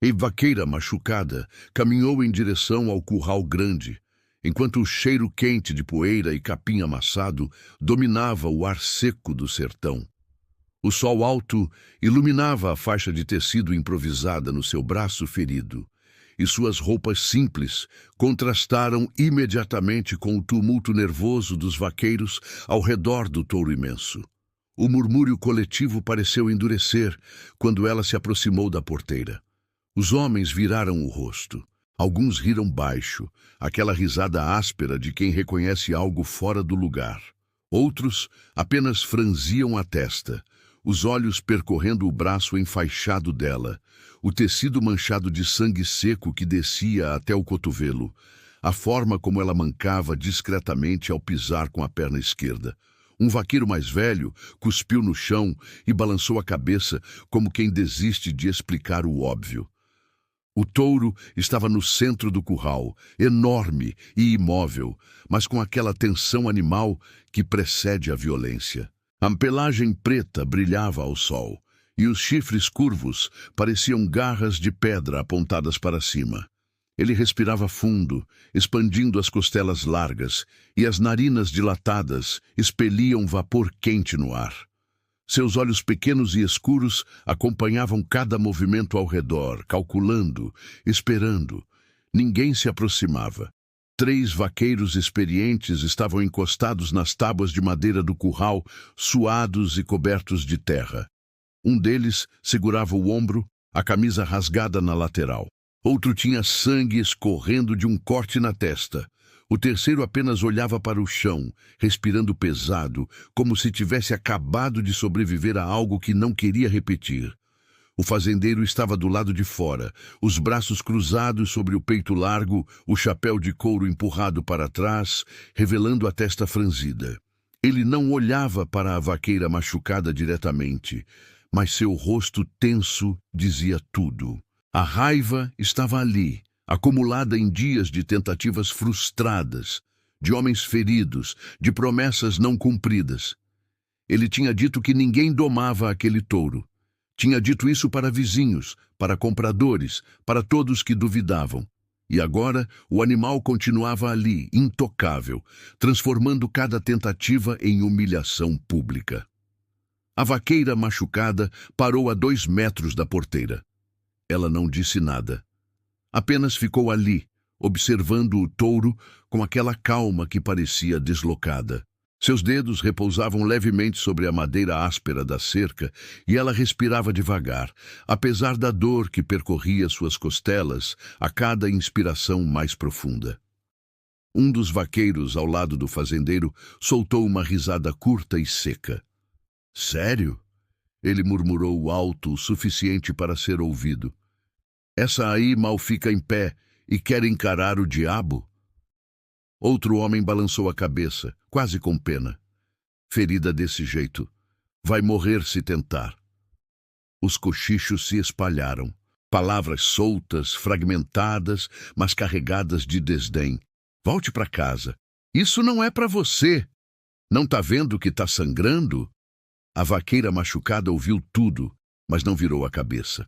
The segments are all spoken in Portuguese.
A vaqueira machucada caminhou em direção ao curral grande, enquanto o cheiro quente de poeira e capim amassado dominava o ar seco do sertão. O sol alto iluminava a faixa de tecido improvisada no seu braço ferido, e suas roupas simples contrastaram imediatamente com o tumulto nervoso dos vaqueiros ao redor do touro imenso. O murmúrio coletivo pareceu endurecer quando ela se aproximou da porteira. Os homens viraram o rosto. Alguns riram baixo, aquela risada áspera de quem reconhece algo fora do lugar. Outros apenas franziam a testa, os olhos percorrendo o braço enfaixado dela, o tecido manchado de sangue seco que descia até o cotovelo, a forma como ela mancava discretamente ao pisar com a perna esquerda. Um vaqueiro mais velho cuspiu no chão e balançou a cabeça como quem desiste de explicar o óbvio. O touro estava no centro do curral, enorme e imóvel, mas com aquela tensão animal que precede a violência. A pelagem preta brilhava ao sol, e os chifres curvos pareciam garras de pedra apontadas para cima. Ele respirava fundo, expandindo as costelas largas, e as narinas dilatadas expeliam vapor quente no ar. Seus olhos pequenos e escuros acompanhavam cada movimento ao redor, calculando, esperando. Ninguém se aproximava. 3 vaqueiros experientes estavam encostados nas tábuas de madeira do curral, suados e cobertos de terra. Um deles segurava o ombro, a camisa rasgada na lateral. Outro tinha sangue escorrendo de um corte na testa. O terceiro apenas olhava para o chão, respirando pesado, como se tivesse acabado de sobreviver a algo que não queria repetir. O fazendeiro estava do lado de fora, os braços cruzados sobre o peito largo, o chapéu de couro empurrado para trás, revelando a testa franzida. Ele não olhava para a vaqueira machucada diretamente, mas seu rosto tenso dizia tudo. A raiva estava ali, acumulada em dias de tentativas frustradas, de homens feridos, de promessas não cumpridas. Ele tinha dito que ninguém domava aquele touro. Tinha dito isso para vizinhos, para compradores, para todos que duvidavam. E agora o animal continuava ali, intocável, transformando cada tentativa em humilhação pública. A vaqueira machucada parou a 2 metros da porteira. Ela não disse nada. Apenas ficou ali, observando o touro com aquela calma que parecia deslocada. Seus dedos repousavam levemente sobre a madeira áspera da cerca e ela respirava devagar, apesar da dor que percorria suas costelas a cada inspiração mais profunda. Um dos vaqueiros ao lado do fazendeiro soltou uma risada curta e seca. Sério? Ele murmurou alto o suficiente para ser ouvido. Essa aí mal fica em pé e quer encarar o diabo? Outro homem balançou a cabeça, quase com pena. Ferida desse jeito, vai morrer se tentar. Os cochichos se espalharam, palavras soltas, fragmentadas, mas carregadas de desdém. Volte para casa. Isso não é para você. Não tá vendo que tá sangrando? A vaqueira machucada ouviu tudo, mas não virou a cabeça.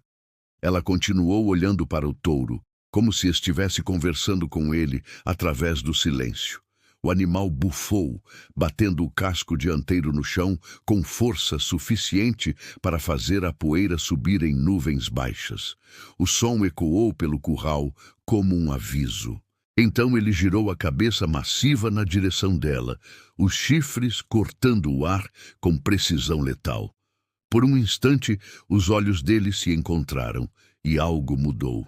Ela continuou olhando para o touro, como se estivesse conversando com ele através do silêncio. O animal bufou, batendo o casco dianteiro no chão com força suficiente para fazer a poeira subir em nuvens baixas. O som ecoou pelo curral como um aviso. Então ele girou a cabeça massiva na direção dela, os chifres cortando o ar com precisão letal. Por um instante, os olhos dele se encontraram e algo mudou.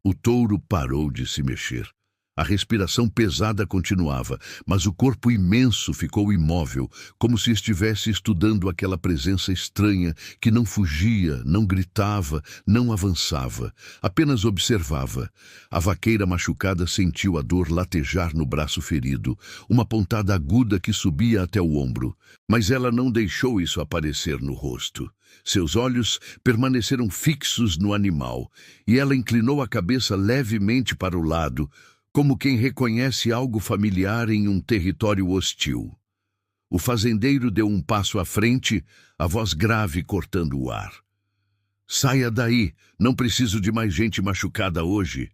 O touro parou de se mexer. A respiração pesada continuava, mas o corpo imenso ficou imóvel, como se estivesse estudando aquela presença estranha que não fugia, não gritava, não avançava, apenas observava. A vaqueira machucada sentiu a dor latejar no braço ferido, uma pontada aguda que subia até o ombro, mas ela não deixou isso aparecer no rosto. Seus olhos permaneceram fixos no animal, e ela inclinou a cabeça levemente para o lado, como quem reconhece algo familiar em um território hostil. O fazendeiro deu um passo à frente, a voz grave cortando o ar. Saia daí, não preciso de mais gente machucada hoje.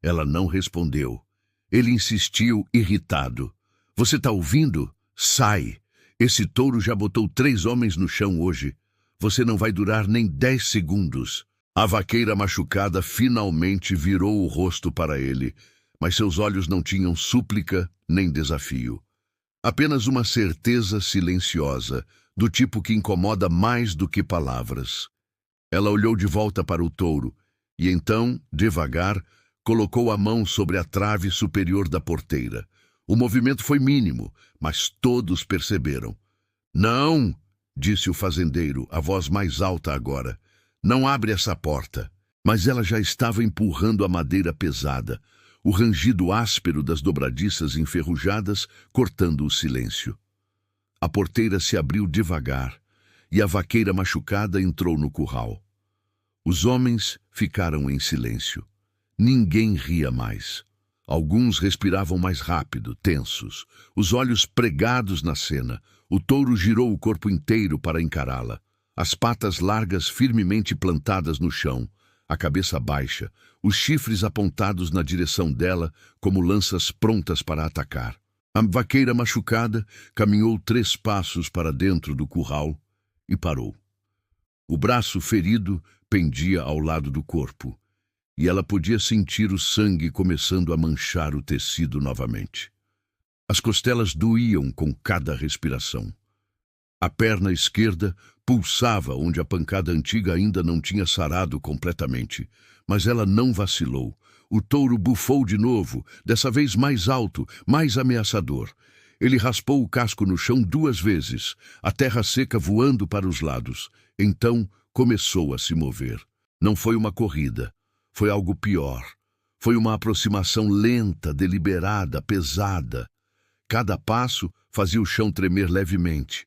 Ela não respondeu. Ele insistiu, irritado. Você tá ouvindo? Sai! Esse touro já botou 3 homens no chão hoje. Você não vai durar nem 10 segundos. A vaqueira machucada finalmente virou o rosto para ele, mas seus olhos não tinham súplica nem desafio. Apenas uma certeza silenciosa, do tipo que incomoda mais do que palavras. Ela olhou de volta para o touro e então, devagar, colocou a mão sobre a trave superior da porteira. O movimento foi mínimo, mas todos perceberam. Não! Disse o fazendeiro, a voz mais alta agora. Não abre essa porta. Mas ela já estava empurrando a madeira pesada, o rangido áspero das dobradiças enferrujadas cortando o silêncio. A porteira se abriu devagar e a vaqueira machucada entrou no curral. Os homens ficaram em silêncio. Ninguém ria mais. Alguns respiravam mais rápido, tensos, os olhos pregados na cena. O touro girou o corpo inteiro para encará-la. As patas largas firmemente plantadas no chão, a cabeça baixa, os chifres apontados na direção dela como lanças prontas para atacar. A vaqueira machucada caminhou 3 passos para dentro do curral e parou. O braço ferido pendia ao lado do corpo, e ela podia sentir o sangue começando a manchar o tecido novamente. As costelas doíam com cada respiração. A perna esquerda pulsava onde a pancada antiga ainda não tinha sarado completamente, mas ela não vacilou. O touro bufou de novo, dessa vez mais alto, mais ameaçador. Ele raspou o casco no chão 2 vezes, a terra seca voando para os lados. Então começou a se mover. Não foi uma corrida, foi algo pior. Foi uma aproximação lenta, deliberada, pesada. Cada passo fazia o chão tremer levemente.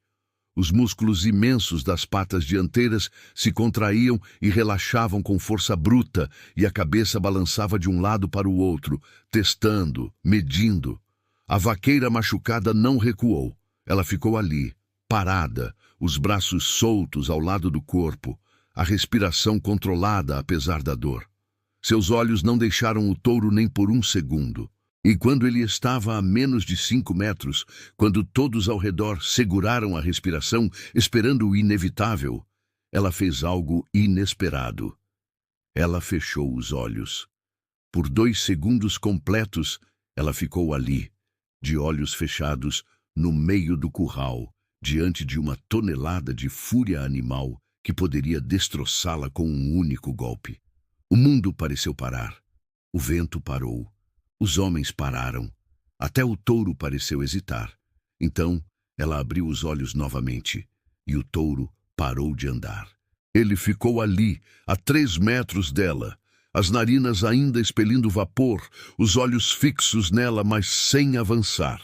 Os músculos imensos das patas dianteiras se contraíam e relaxavam com força bruta, e a cabeça balançava de um lado para o outro, testando, medindo. A vaqueira machucada não recuou. Ela ficou ali, parada, os braços soltos ao lado do corpo, a respiração controlada apesar da dor. Seus olhos não deixaram o touro nem por 1 segundo. E quando ele estava a menos de 5 metros, quando todos ao redor seguraram a respiração, esperando o inevitável, ela fez algo inesperado. Ela fechou os olhos. Por 2 segundos completos, ela ficou ali, de olhos fechados, no meio do curral, diante de uma tonelada de fúria animal que poderia destroçá-la com um único golpe. O mundo pareceu parar. O vento parou. Os homens pararam. Até o touro pareceu hesitar. Então, ela abriu os olhos novamente, e o touro parou de andar. Ele ficou ali, a 3 metros dela, as narinas ainda expelindo vapor, os olhos fixos nela, mas sem avançar.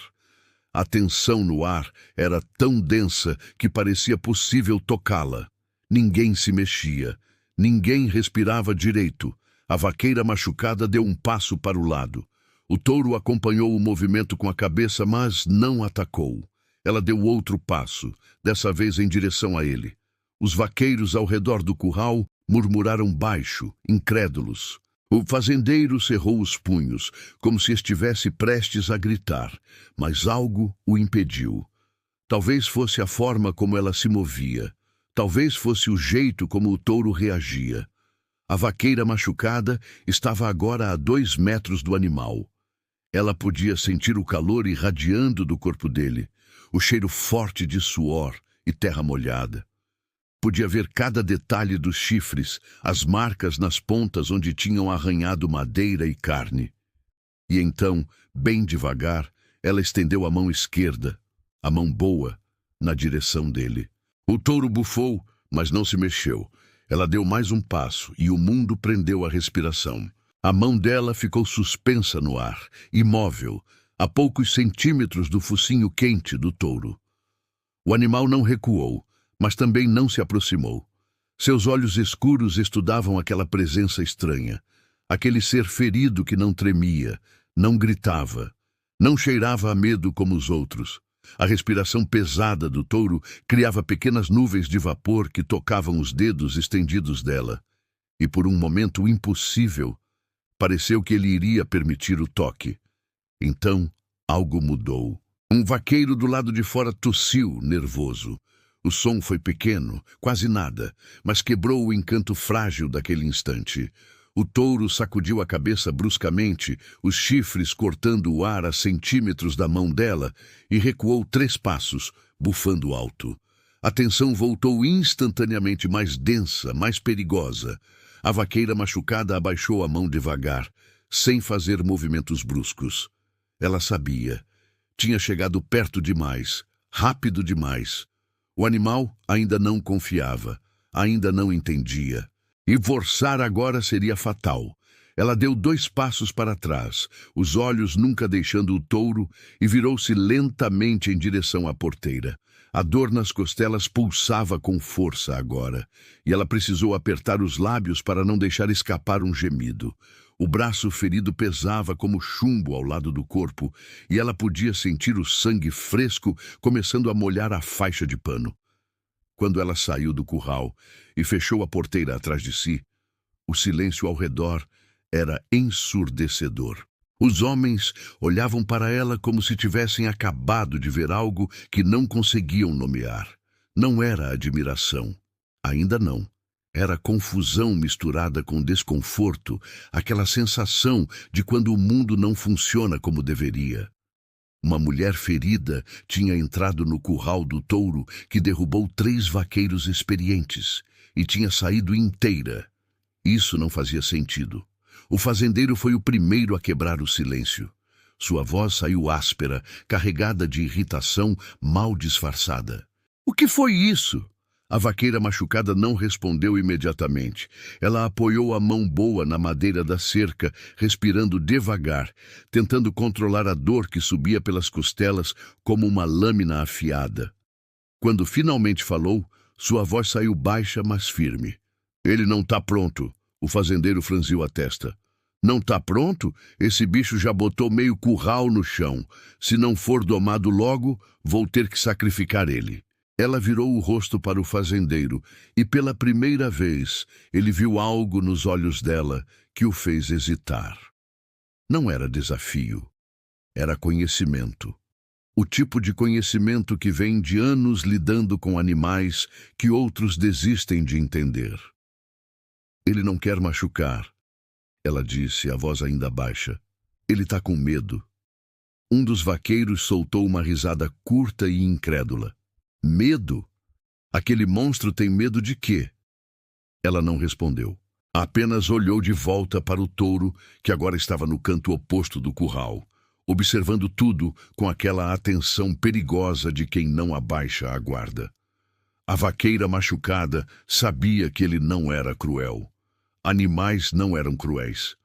A tensão no ar era tão densa que parecia possível tocá-la. Ninguém se mexia, ninguém respirava direito. A vaqueira machucada deu um passo para o lado. O touro acompanhou o movimento com a cabeça, mas não atacou. Ela deu outro passo, dessa vez em direção a ele. Os vaqueiros ao redor do curral murmuraram baixo, incrédulos. O fazendeiro cerrou os punhos, como se estivesse prestes a gritar, mas algo o impediu. Talvez fosse a forma como ela se movia. Talvez fosse o jeito como o touro reagia. A vaqueira machucada estava agora a 2 metros do animal. Ela podia sentir o calor irradiando do corpo dele, o cheiro forte de suor e terra molhada. Podia ver cada detalhe dos chifres, as marcas nas pontas onde tinham arranhado madeira e carne. E então, bem devagar, ela estendeu a mão esquerda, a mão boa, na direção dele. O touro bufou, mas não se mexeu. Ela deu mais um passo e o mundo prendeu a respiração. A mão dela ficou suspensa no ar, imóvel, a poucos centímetros do focinho quente do touro. O animal não recuou, mas também não se aproximou. Seus olhos escuros estudavam aquela presença estranha, aquele ser ferido que não tremia, não gritava, não cheirava a medo como os outros. A respiração pesada do touro criava pequenas nuvens de vapor que tocavam os dedos estendidos dela. e por um momento impossível, pareceu que ele iria permitir o toque. Então, algo mudou. Um vaqueiro do lado de fora tossiu, nervoso. O som foi pequeno, quase nada, mas quebrou o encanto frágil daquele instante. O touro sacudiu a cabeça bruscamente, os chifres cortando o ar a centímetros da mão dela, e recuou 3 passos, bufando alto. A tensão voltou instantaneamente mais densa, mais perigosa. A vaqueira machucada abaixou a mão devagar, sem fazer movimentos bruscos. Ela sabia. Tinha chegado perto demais, rápido demais. O animal ainda não confiava, ainda não entendia. E forçar agora seria fatal. Ela deu 2 passos para trás, os olhos nunca deixando o touro, e virou-se lentamente em direção à porteira. A dor nas costelas pulsava com força agora, e ela precisou apertar os lábios para não deixar escapar um gemido. O braço ferido pesava como chumbo ao lado do corpo, e ela podia sentir o sangue fresco começando a molhar a faixa de pano. Quando ela saiu do curral e fechou a porteira atrás de si, o silêncio ao redor era ensurdecedor. Os homens olhavam para ela como se tivessem acabado de ver algo que não conseguiam nomear. Não era admiração. Ainda não. Era confusão misturada com desconforto, aquela sensação de quando o mundo não funciona como deveria. Uma mulher ferida tinha entrado no curral do touro que derrubou 3 vaqueiros experientes e tinha saído inteira. Isso não fazia sentido. O fazendeiro foi o primeiro a quebrar o silêncio. Sua voz saiu áspera, carregada de irritação mal disfarçada. "O que foi isso?" A vaqueira machucada não respondeu imediatamente. Ela apoiou a mão boa na madeira da cerca, respirando devagar, tentando controlar a dor que subia pelas costelas como uma lâmina afiada. Quando finalmente falou, sua voz saiu baixa, mas firme. "Ele não está pronto." O fazendeiro franziu a testa. "Não está pronto? Esse bicho já botou meio curral no chão. Se não for domado logo, vou ter que sacrificar ele." Ela virou o rosto para o fazendeiro e, pela primeira vez, ele viu algo nos olhos dela que o fez hesitar. Não era desafio. Era conhecimento. O tipo de conhecimento que vem de anos lidando com animais que outros desistem de entender. "Ele não quer machucar," ela disse, a voz ainda baixa. "Ele está com medo." Um dos vaqueiros soltou uma risada curta e incrédula. "Medo? Aquele monstro tem medo de quê?" Ela não respondeu. Apenas olhou de volta para o touro, que agora estava no canto oposto do curral, observando tudo com aquela atenção perigosa de quem não abaixa a guarda. A vaqueira machucada sabia que ele não era cruel. Animais não eram cruéis.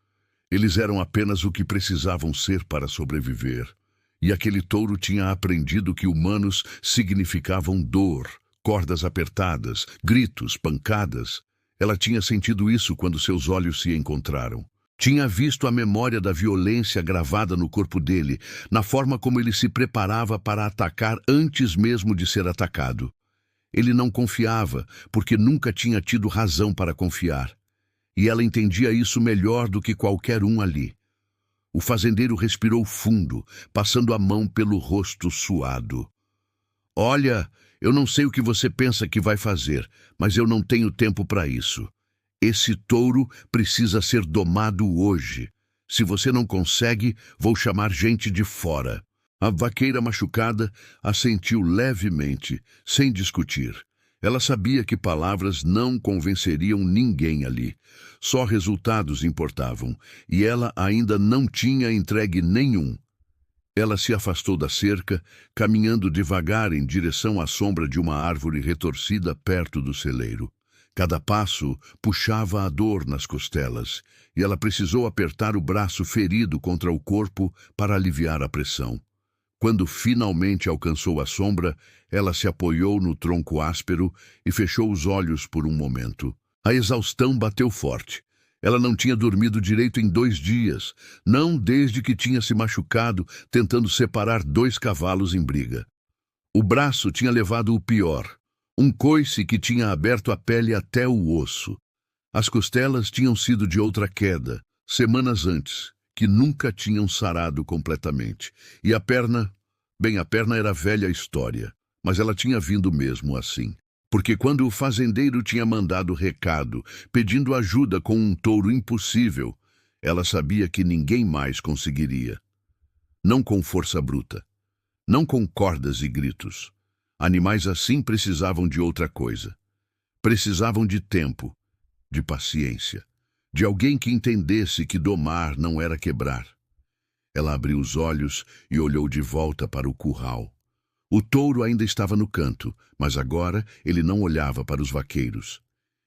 Eles eram apenas o que precisavam ser para sobreviver. E aquele touro tinha aprendido que humanos significavam dor, cordas apertadas, gritos, pancadas. Ela tinha sentido isso quando seus olhos se encontraram. Tinha visto a memória da violência gravada no corpo dele, na forma como ele se preparava para atacar antes mesmo de ser atacado. Ele não confiava, porque nunca tinha tido razão para confiar. E ela entendia isso melhor do que qualquer um ali. O fazendeiro respirou fundo, passando a mão pelo rosto suado. "Olha, eu não sei o que você pensa que vai fazer, mas eu não tenho tempo para isso. Esse touro precisa ser domado hoje. Se você não consegue, vou chamar gente de fora." A vaqueira machucada assentiu levemente, sem discutir. Ela sabia que palavras não convenceriam ninguém ali. Só resultados importavam, e ela ainda não tinha entregue nenhum. Ela se afastou da cerca, caminhando devagar em direção à sombra de uma árvore retorcida perto do celeiro. Cada passo puxava a dor nas costelas, e ela precisou apertar o braço ferido contra o corpo para aliviar a pressão. Quando finalmente alcançou a sombra, ela se apoiou no tronco áspero e fechou os olhos por um momento. A exaustão bateu forte. Ela não tinha dormido direito em 2 dias, não desde que tinha se machucado tentando separar 2 cavalos em briga. O braço tinha levado o pior, um coice que tinha aberto a pele até o osso. As costelas tinham sido de outra queda, semanas antes, que nunca tinham sarado completamente. E a perna, bem, a perna era velha história, mas ela tinha vindo mesmo assim. Porque quando o fazendeiro tinha mandado recado, pedindo ajuda com um touro impossível, ela sabia que ninguém mais conseguiria. Não com força bruta, não com cordas e gritos. Animais assim precisavam de outra coisa. Precisavam de tempo, de paciência, de alguém que entendesse que domar não era quebrar. Ela abriu os olhos e olhou de volta para o curral. O touro ainda estava no canto, mas agora ele não olhava para os vaqueiros.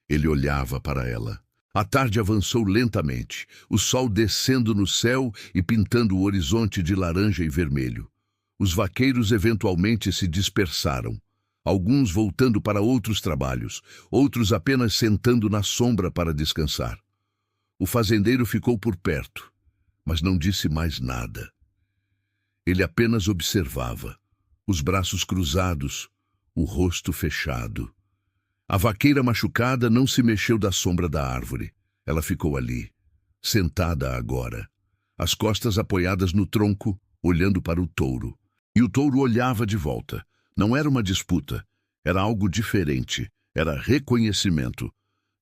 Ele olhava para ela. A tarde avançou lentamente, o sol descendo no céu e pintando o horizonte de laranja e vermelho. Os vaqueiros eventualmente se dispersaram, alguns voltando para outros trabalhos, outros apenas sentando na sombra para descansar. O fazendeiro ficou por perto, mas não disse mais nada. Ele apenas observava, os braços cruzados, o rosto fechado. A vaqueira machucada não se mexeu da sombra da árvore. Ela ficou ali, sentada agora, as costas apoiadas no tronco, olhando para o touro. E o touro olhava de volta. Não era uma disputa, era algo diferente, era reconhecimento.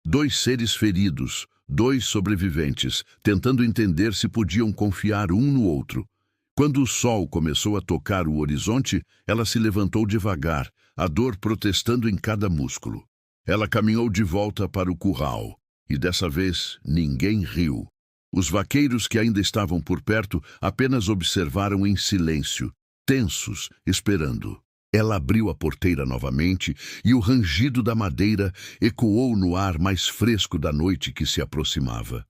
Dois seres feridos, dois sobreviventes, tentando entender se podiam confiar um no outro. Quando o sol começou a tocar o horizonte, ela se levantou devagar, a dor protestando em cada músculo. Ela caminhou de volta para o curral, e dessa vez ninguém riu. Os vaqueiros que ainda estavam por perto apenas observaram em silêncio, tensos, esperando. Ela abriu a porteira novamente e o rangido da madeira ecoou no ar mais fresco da noite que se aproximava.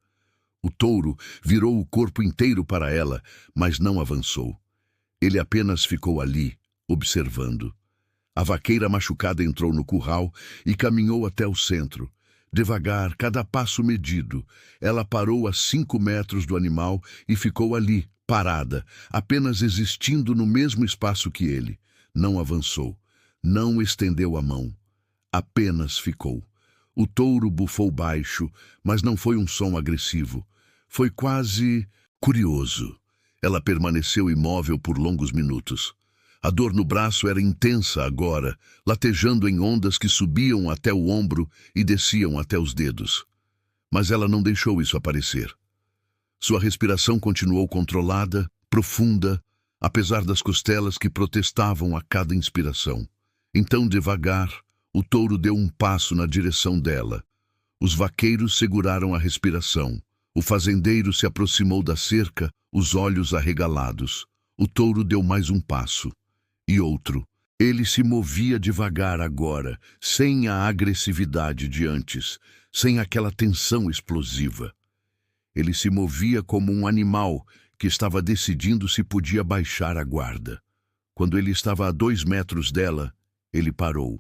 O touro virou o corpo inteiro para ela, mas não avançou. Ele apenas ficou ali, observando. A vaqueira machucada entrou no curral e caminhou até o centro. Devagar, cada passo medido, ela parou a 5 metros do animal e ficou ali, parada, apenas existindo no mesmo espaço que ele. Não avançou, não estendeu a mão, apenas ficou. O touro bufou baixo, mas não foi um som agressivo. Foi quase curioso. Ela permaneceu imóvel por longos minutos. A dor no braço era intensa agora, latejando em ondas que subiam até o ombro e desciam até os dedos. Mas ela não deixou isso aparecer. Sua respiração continuou controlada, profunda, apesar das costelas que protestavam a cada inspiração. Então, devagar, o touro deu um passo na direção dela. Os vaqueiros seguraram a respiração. O fazendeiro se aproximou da cerca, os olhos arregalados. O touro deu mais um passo. E outro. Ele se movia devagar agora, sem a agressividade de antes, sem aquela tensão explosiva. Ele se movia como um animal que estava decidindo se podia baixar a guarda. Quando ele estava a 2 metros dela, ele parou.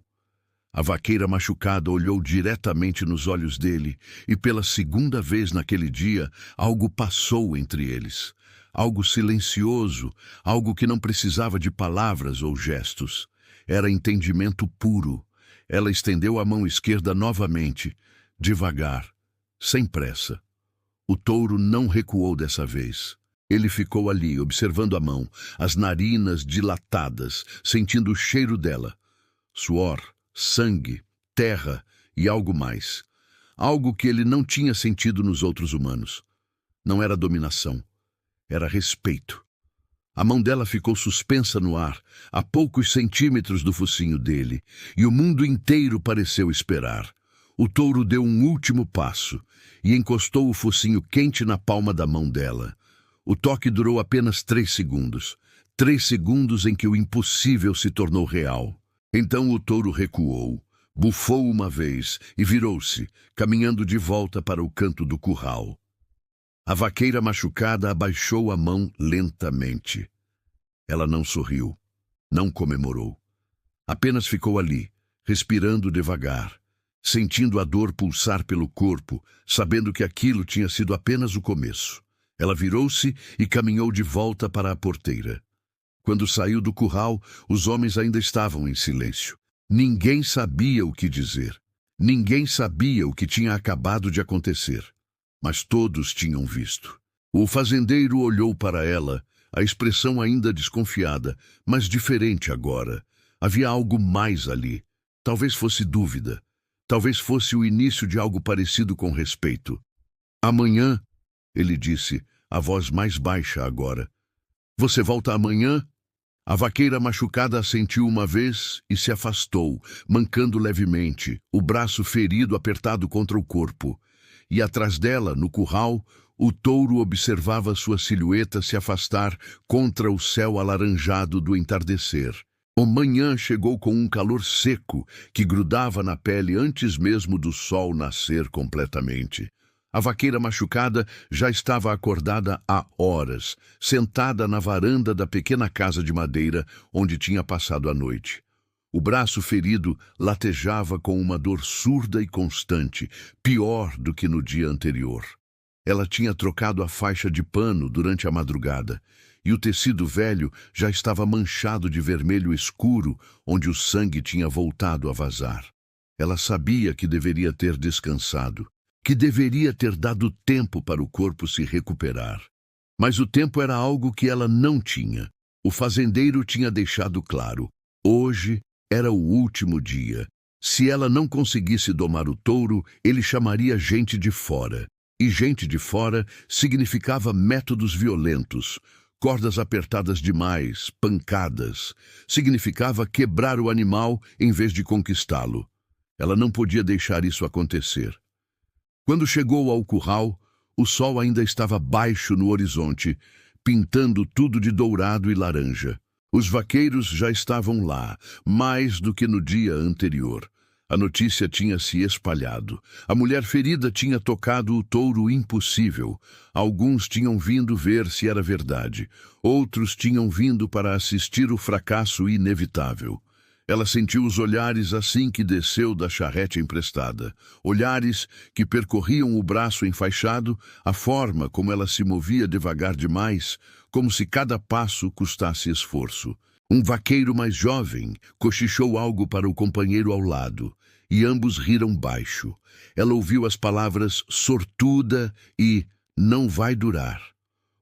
A vaqueira machucada olhou diretamente nos olhos dele e pela segunda vez naquele dia, algo passou entre eles. Algo silencioso, algo que não precisava de palavras ou gestos. Era entendimento puro. Ela estendeu a mão esquerda novamente, devagar, sem pressa. O touro não recuou dessa vez. Ele ficou ali, observando a mão, as narinas dilatadas, sentindo o cheiro dela. Suor, sangue, terra e algo mais. Algo que ele não tinha sentido nos outros humanos. Não era dominação. Era respeito. A mão dela ficou suspensa no ar, a poucos centímetros do focinho dele, e o mundo inteiro pareceu esperar. O touro deu um último passo e encostou o focinho quente na palma da mão dela. O toque durou apenas 3 segundos. 3 segundos em que o impossível se tornou real. Então o touro recuou, bufou uma vez e virou-se, caminhando de volta para o canto do curral. A vaqueira machucada abaixou a mão lentamente. Ela não sorriu, não comemorou. Apenas ficou ali, respirando devagar, sentindo a dor pulsar pelo corpo, sabendo que aquilo tinha sido apenas o começo. Ela virou-se e caminhou de volta para a porteira. Quando saiu do curral, os homens ainda estavam em silêncio. Ninguém sabia o que dizer. Ninguém sabia o que tinha acabado de acontecer, mas todos tinham visto. O fazendeiro olhou para ela, a expressão ainda desconfiada, mas diferente agora. Havia algo mais ali. Talvez fosse dúvida. Talvez fosse o início de algo parecido com respeito. Amanhã, ele disse, a voz mais baixa agora. Você volta amanhã? A vaqueira machucada assentiu uma vez e se afastou, mancando levemente, o braço ferido apertado contra o corpo. E atrás dela, no curral, o touro observava sua silhueta se afastar contra o céu alaranjado do entardecer. O manhã chegou com um calor seco que grudava na pele antes mesmo do sol nascer completamente. A vaqueira machucada já estava acordada há horas, sentada na varanda da pequena casa de madeira onde tinha passado a noite. O braço ferido latejava com uma dor surda e constante, pior do que no dia anterior. Ela tinha trocado a faixa de pano durante a madrugada, e o tecido velho já estava manchado de vermelho escuro, onde o sangue tinha voltado a vazar. Ela sabia que deveria ter descansado, que deveria ter dado tempo para o corpo se recuperar. Mas o tempo era algo que ela não tinha. O fazendeiro tinha deixado claro. Hoje era o último dia. Se ela não conseguisse domar o touro, ele chamaria gente de fora. E gente de fora significava métodos violentos, cordas apertadas demais, pancadas. Significava quebrar o animal em vez de conquistá-lo. Ela não podia deixar isso acontecer. Quando chegou ao curral, o sol ainda estava baixo no horizonte, pintando tudo de dourado e laranja. Os vaqueiros já estavam lá, mais do que no dia anterior. A notícia tinha se espalhado. A mulher ferida tinha tocado o touro impossível. Alguns tinham vindo ver se era verdade. Outros tinham vindo para assistir o fracasso inevitável. Ela sentiu os olhares assim que desceu da charrete emprestada. Olhares que percorriam o braço enfaixado, a forma como ela se movia devagar demais, como se cada passo custasse esforço. Um vaqueiro mais jovem cochichou algo para o companheiro ao lado, e ambos riram baixo. Ela ouviu as palavras sortuda e não vai durar.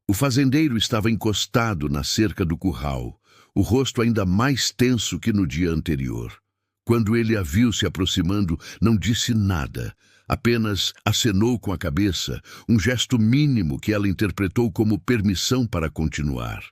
O fazendeiro estava encostado na cerca do curral, o rosto ainda mais tenso que no dia anterior. Quando ele a viu se aproximando, não disse nada, apenas acenou com a cabeça, um gesto mínimo que ela interpretou como permissão para continuar.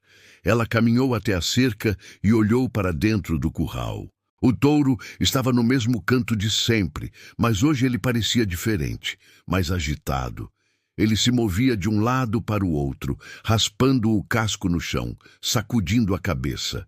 Ela caminhou até a cerca e olhou para dentro do curral. O touro estava no mesmo canto de sempre, mas hoje ele parecia diferente, mais agitado. Ele se movia de um lado para o outro, raspando o casco no chão, sacudindo a cabeça.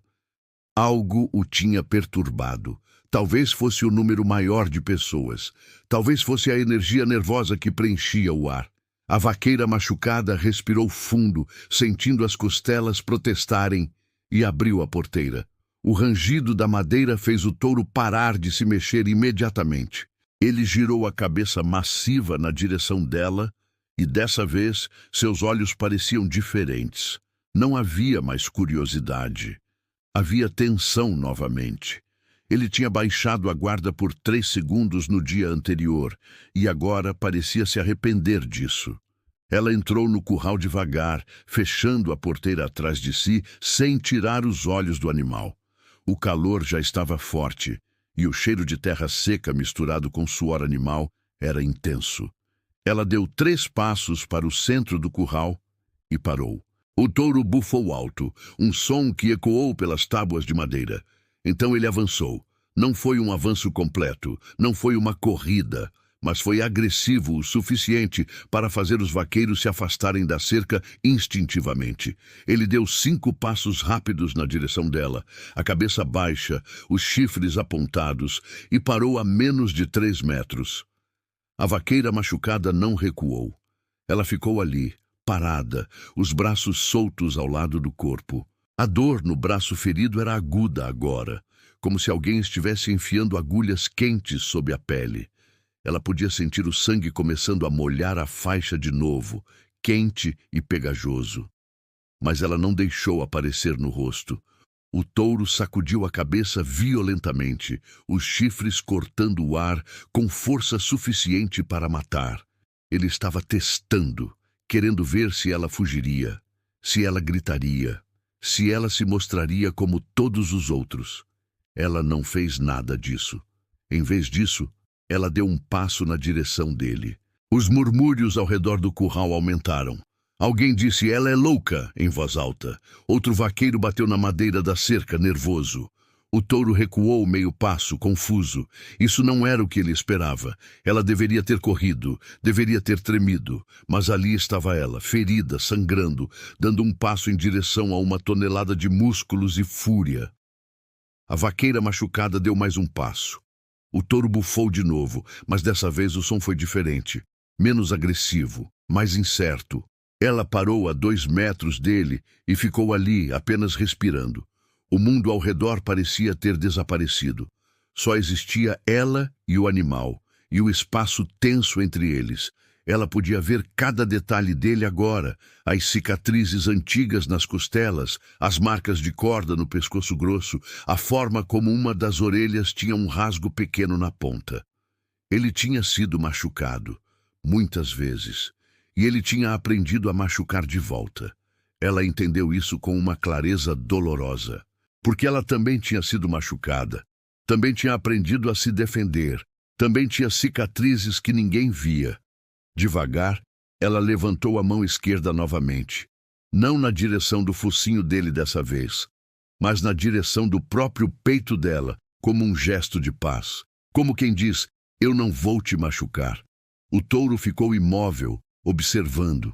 Algo o tinha perturbado. Talvez fosse o número maior de pessoas. Talvez fosse a energia nervosa que preenchia o ar. A vaqueira machucada respirou fundo, sentindo as costelas protestarem, e abriu a porteira. O rangido da madeira fez o touro parar de se mexer imediatamente. Ele girou a cabeça massiva na direção dela, e dessa vez seus olhos pareciam diferentes. Não havia mais curiosidade. Havia tensão novamente. Ele tinha baixado a guarda por 3 segundos no dia anterior, e agora parecia se arrepender disso. Ela entrou no curral devagar, fechando a porteira atrás de si, sem tirar os olhos do animal. O calor já estava forte, e o cheiro de terra seca misturado com suor animal era intenso. Ela deu 3 passos para o centro do curral e parou. O touro bufou alto, um som que ecoou pelas tábuas de madeira. Então ele avançou. Não foi um avanço completo, não foi uma corrida, mas foi agressivo o suficiente para fazer os vaqueiros se afastarem da cerca instintivamente. Ele deu 5 passos rápidos na direção dela, a cabeça baixa, os chifres apontados, e parou a menos de 3 metros. A vaqueira machucada não recuou. Ela ficou ali, parada, os braços soltos ao lado do corpo. A dor no braço ferido era aguda agora, como se alguém estivesse enfiando agulhas quentes sob a pele. Ela podia sentir o sangue começando a molhar a faixa de novo, quente e pegajoso. Mas ela não deixou aparecer no rosto. O touro sacudiu a cabeça violentamente, os chifres cortando o ar com força suficiente para matar. Ele estava testando, querendo ver se ela fugiria, se ela gritaria, se ela se mostraria como todos os outros. Ela não fez nada disso. Em vez disso, ela deu um passo na direção dele. Os murmúrios ao redor do curral aumentaram. Alguém disse, ela é louca, em voz alta. Outro vaqueiro bateu na madeira da cerca, nervoso. O touro recuou meio passo, confuso. Isso não era o que ele esperava. Ela deveria ter corrido, deveria ter tremido. Mas ali estava ela, ferida, sangrando, dando um passo em direção a uma tonelada de músculos e fúria. A vaqueira machucada deu mais um passo. O touro bufou de novo, mas dessa vez o som foi diferente. Menos agressivo, mais incerto. Ela parou a 2 metros dele e ficou ali, apenas respirando. O mundo ao redor parecia ter desaparecido. Só existia ela e o animal, e o espaço tenso entre eles. Ela podia ver cada detalhe dele agora, as cicatrizes antigas nas costelas, as marcas de corda no pescoço grosso, a forma como uma das orelhas tinha um rasgo pequeno na ponta. Ele tinha sido machucado, muitas vezes. E ele tinha aprendido a machucar de volta. Ela entendeu isso com uma clareza dolorosa, porque ela também tinha sido machucada, também tinha aprendido a se defender, também tinha cicatrizes que ninguém via. Devagar, ela levantou a mão esquerda novamente, não na direção do focinho dele dessa vez, mas na direção do próprio peito dela, como um gesto de paz, como quem diz, eu não vou te machucar. O touro ficou imóvel, observando.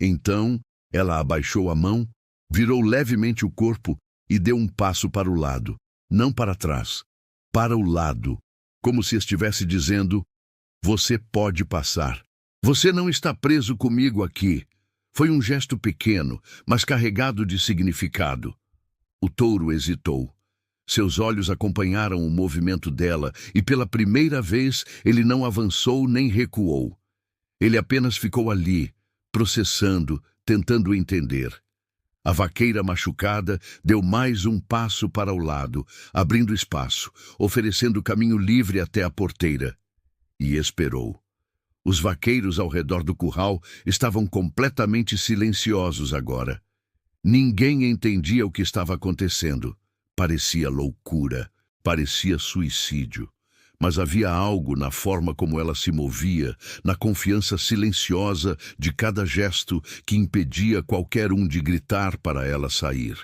Então, ela abaixou a mão, virou levemente o corpo e deu um passo para o lado, não para trás, para o lado, como se estivesse dizendo, você pode passar. Você não está preso comigo aqui. Foi um gesto pequeno, mas carregado de significado. O touro hesitou. Seus olhos acompanharam o movimento dela e pela primeira vez ele não avançou nem recuou. Ele apenas ficou ali, processando, tentando entender. A vaqueira machucada deu mais um passo para o lado, abrindo espaço, oferecendo caminho livre até a porteira. E esperou. Os vaqueiros ao redor do curral estavam completamente silenciosos agora. Ninguém entendia o que estava acontecendo. Parecia loucura, parecia suicídio. Mas havia algo na forma como ela se movia, na confiança silenciosa de cada gesto que impedia qualquer um de gritar para ela sair.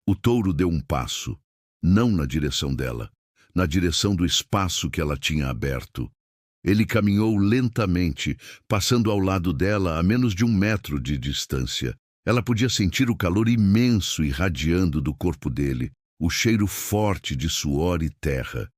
O touro deu um passo, não na direção dela, na direção do espaço que ela tinha aberto. Ele caminhou lentamente, passando ao lado dela a menos de 1 metro de distância. Ela podia sentir o calor imenso irradiando do corpo dele, o cheiro forte de suor e terra.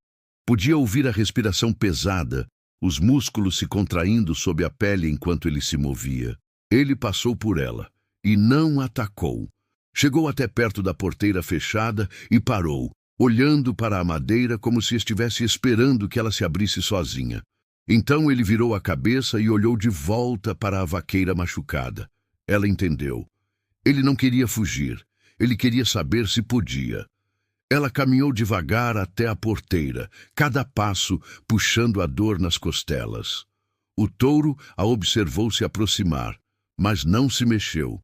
Podia ouvir a respiração pesada, os músculos se contraindo sob a pele enquanto ele se movia. Ele passou por ela e não atacou. Chegou até perto da porteira fechada e parou, olhando para a madeira como se estivesse esperando que ela se abrisse sozinha. Então ele virou a cabeça e olhou de volta para a vaqueira machucada. Ela entendeu. Ele não queria fugir. Ele queria saber se podia. Ela caminhou devagar até a porteira, cada passo puxando a dor nas costelas. O touro a observou se aproximar, mas não se mexeu.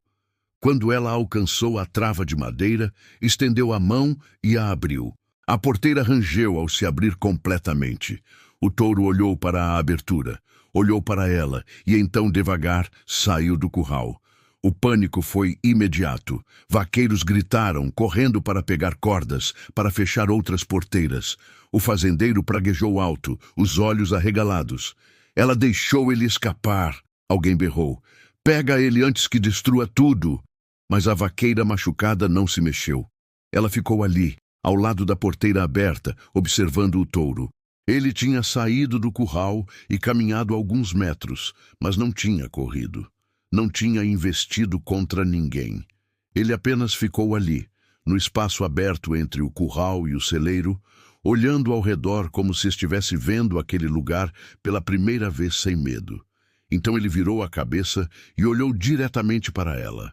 Quando ela alcançou a trava de madeira, estendeu a mão e a abriu. A porteira rangeu ao se abrir completamente. O touro olhou para a abertura, olhou para ela e então, devagar, saiu do curral. O pânico foi imediato. Vaqueiros gritaram, correndo para pegar cordas, para fechar outras porteiras. O fazendeiro praguejou alto, os olhos arregalados. Ela deixou ele escapar. Alguém berrou. Pega ele antes que destrua tudo. Mas a vaqueira machucada não se mexeu. Ela ficou ali, ao lado da porteira aberta, observando o touro. Ele tinha saído do curral e caminhado alguns metros, mas não tinha corrido. Não tinha investido contra ninguém. Ele apenas ficou ali, no espaço aberto entre o curral e o celeiro, olhando ao redor como se estivesse vendo aquele lugar pela primeira vez sem medo. Então ele virou a cabeça e olhou diretamente para ela.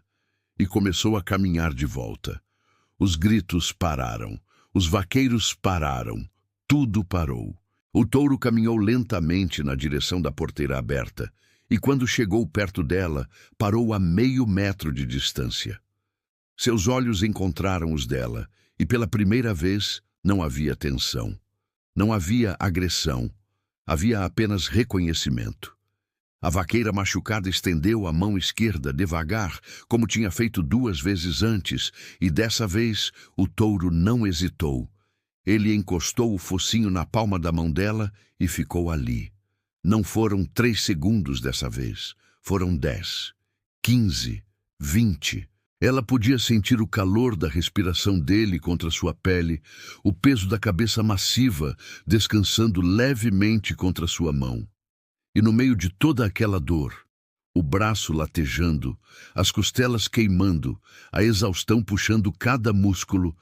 E começou a caminhar de volta. Os gritos pararam. Os vaqueiros pararam. Tudo parou. O touro caminhou lentamente na direção da porteira aberta e, quando chegou perto dela, parou a meio metro de distância. Seus olhos encontraram os dela e, pela primeira vez, não havia tensão. Não havia agressão. Havia apenas reconhecimento. A vaqueira machucada estendeu a mão esquerda devagar, como tinha feito 2 vezes antes, e dessa vez o touro não hesitou. Ele encostou o focinho na palma da mão dela e ficou ali. Não foram 3 segundos dessa vez. Foram 10, 15, 20. Ela podia sentir o calor da respiração dele contra sua pele, o peso da cabeça massiva descansando levemente contra sua mão. E no meio de toda aquela dor, o braço latejando, as costelas queimando, a exaustão puxando cada músculo,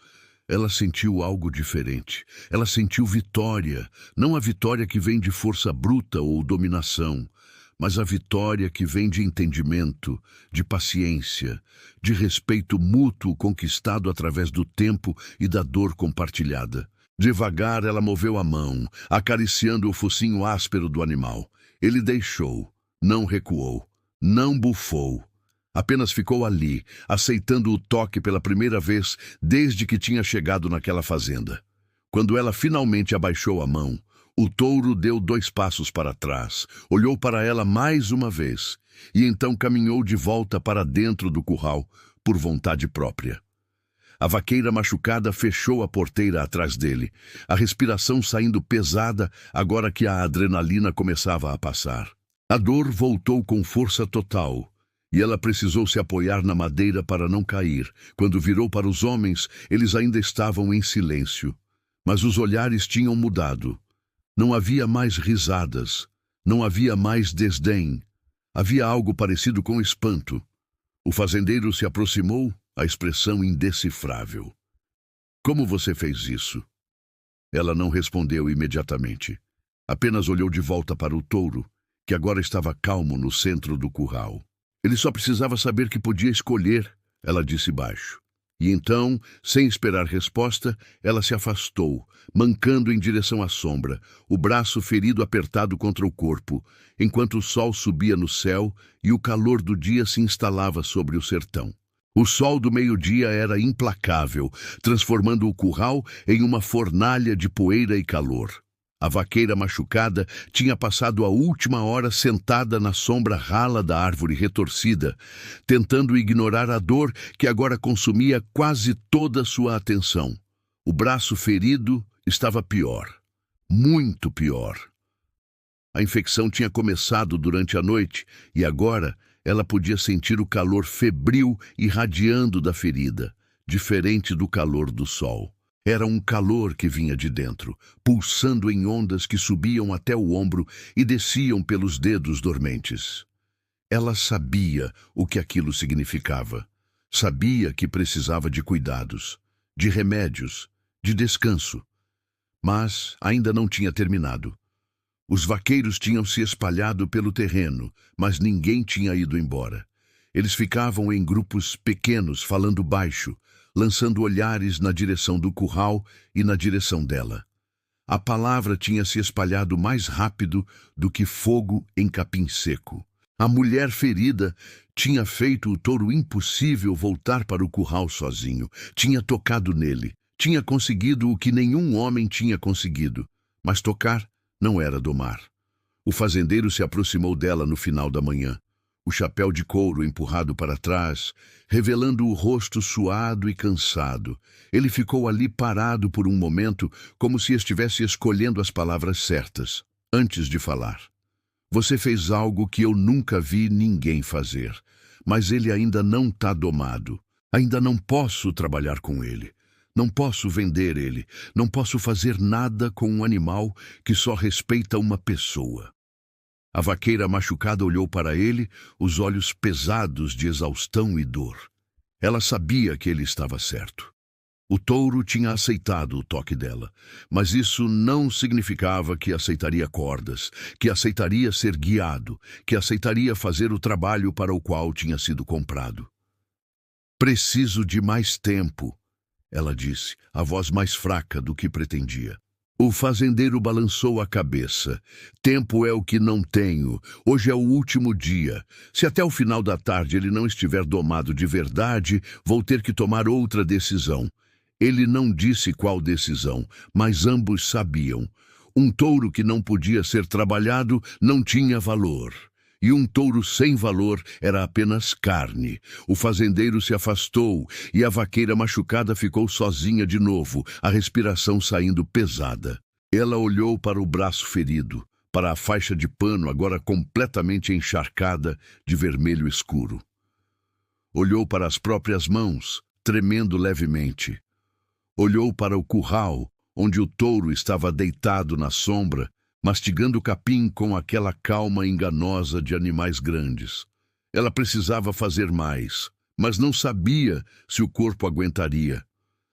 ela sentiu algo diferente. Ela sentiu vitória, não a vitória que vem de força bruta ou dominação, mas a vitória que vem de entendimento, de paciência, de respeito mútuo conquistado através do tempo e da dor compartilhada. Devagar ela moveu a mão, acariciando o focinho áspero do animal. Ele deixou, não recuou, não bufou. Apenas ficou ali, aceitando o toque pela primeira vez desde que tinha chegado naquela fazenda. Quando ela finalmente abaixou a mão, o touro deu 2 passos para trás, olhou para ela mais uma vez e então caminhou de volta para dentro do curral, por vontade própria. A vaqueira machucada fechou a porteira atrás dele, a respiração saindo pesada agora que a adrenalina começava a passar. A dor voltou com força total e ela precisou se apoiar na madeira para não cair. Quando virou para os homens, eles ainda estavam em silêncio, mas os olhares tinham mudado. Não havia mais risadas, não havia mais desdém. Havia algo parecido com espanto. O fazendeiro se aproximou, a expressão indecifrável. Como você fez isso? Ela não respondeu imediatamente. Apenas olhou de volta para o touro, que agora estava calmo no centro do curral. Ele só precisava saber que podia escolher, ela disse baixo. E então, sem esperar resposta, ela se afastou, mancando em direção à sombra, o braço ferido apertado contra o corpo, enquanto o sol subia no céu e o calor do dia se instalava sobre o sertão. O sol do meio-dia era implacável, transformando o curral em uma fornalha de poeira e calor. A vaqueira machucada tinha passado a última hora sentada na sombra rala da árvore retorcida, tentando ignorar a dor que agora consumia quase toda sua atenção. O braço ferido estava pior, muito pior. A infecção tinha começado durante a noite e agora ela podia sentir o calor febril irradiando da ferida, diferente do calor do sol. Era um calor que vinha de dentro, pulsando em ondas que subiam até o ombro e desciam pelos dedos dormentes. Ela sabia o que aquilo significava. Sabia que precisava de cuidados, de remédios, de descanso. Mas ainda não tinha terminado. Os vaqueiros tinham se espalhado pelo terreno, mas ninguém tinha ido embora. Eles ficavam em grupos pequenos, falando baixo, lançando olhares na direção do curral e na direção dela. A palavra tinha se espalhado mais rápido do que fogo em capim seco. A mulher ferida tinha feito o touro impossível voltar para o curral sozinho. Tinha tocado nele. Tinha conseguido o que nenhum homem tinha conseguido. Mas tocar não era domar. O fazendeiro se aproximou dela no final da manhã. O chapéu de couro empurrado para trás, revelando o rosto suado e cansado. Ele ficou ali parado por um momento, como se estivesse escolhendo as palavras certas, antes de falar. Você fez algo que eu nunca vi ninguém fazer, mas ele ainda não está domado. Ainda não posso trabalhar com ele. Não posso vender ele. Não posso fazer nada com um animal que só respeita uma pessoa. A vaqueira machucada olhou para ele, os olhos pesados de exaustão e dor. Ela sabia que ele estava certo. O touro tinha aceitado o toque dela, mas isso não significava que aceitaria cordas, que aceitaria ser guiado, que aceitaria fazer o trabalho para o qual tinha sido comprado. Preciso de mais tempo, ela disse, a voz mais fraca do que pretendia. O fazendeiro balançou a cabeça. Tempo é o que não tenho. Hoje é o último dia. Se até o final da tarde ele não estiver domado de verdade, vou ter que tomar outra decisão. Ele não disse qual decisão, mas ambos sabiam. Um touro que não podia ser trabalhado não tinha valor. E um touro sem valor era apenas carne. O fazendeiro se afastou e a vaqueira machucada ficou sozinha de novo, a respiração saindo pesada. Ela olhou para o braço ferido, para a faixa de pano agora completamente encharcada de vermelho escuro. Olhou para as próprias mãos, tremendo levemente. Olhou para o curral, onde o touro estava deitado na sombra, mastigando capim com aquela calma enganosa de animais grandes. Ela precisava fazer mais, mas não sabia se o corpo aguentaria.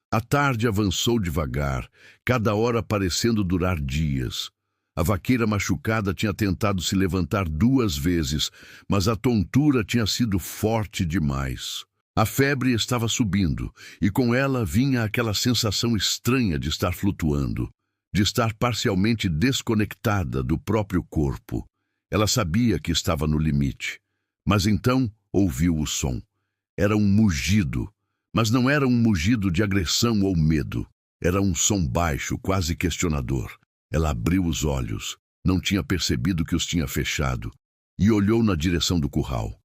A tarde avançou devagar, cada hora parecendo durar dias. A vaqueira machucada tinha tentado se levantar 2 vezes, mas a tontura tinha sido forte demais. A febre estava subindo, e com ela vinha aquela sensação estranha de estar flutuando, de estar parcialmente desconectada do próprio corpo. Ela sabia que estava no limite, mas então ouviu o som. Era um mugido, mas não era um mugido de agressão ou medo. Era um som baixo, quase questionador. Ela abriu os olhos, não tinha percebido que os tinha fechado, e olhou na direção do curral.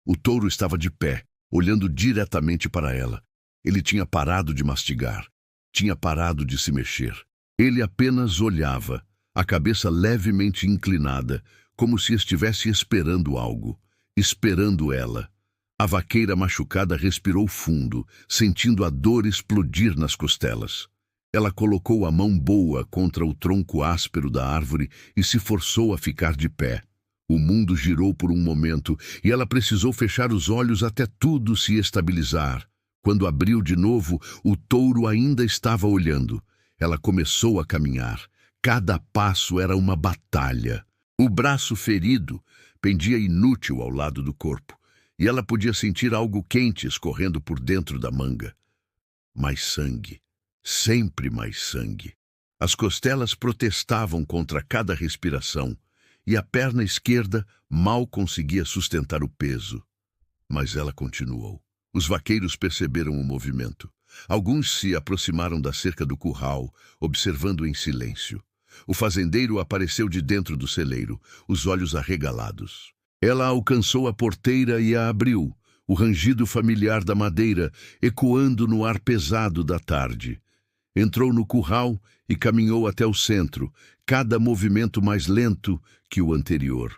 O touro estava de pé, olhando diretamente para ela. Ele tinha parado de mastigar, tinha parado de se mexer. Ele apenas olhava, a cabeça levemente inclinada, como se estivesse esperando algo, esperando ela. A vaqueira machucada respirou fundo, sentindo a dor explodir nas costelas. Ela colocou a mão boa contra o tronco áspero da árvore e se forçou a ficar de pé. O mundo girou por um momento e ela precisou fechar os olhos até tudo se estabilizar. Quando abriu de novo, o touro ainda estava olhando. Ela começou a caminhar. Cada passo era uma batalha. O braço ferido pendia inútil ao lado do corpo, e ela podia sentir algo quente escorrendo por dentro da manga. Mais sangue. Sempre mais sangue. As costelas protestavam contra cada respiração, e a perna esquerda mal conseguia sustentar o peso. Mas ela continuou. Os vaqueiros perceberam o movimento. Alguns se aproximaram da cerca do curral, observando em silêncio. O fazendeiro apareceu de dentro do celeiro, os olhos arregalados. Ela alcançou a porteira e a abriu, o rangido familiar da madeira ecoando no ar pesado da tarde. Entrou no curral e caminhou até o centro, cada movimento mais lento que o anterior.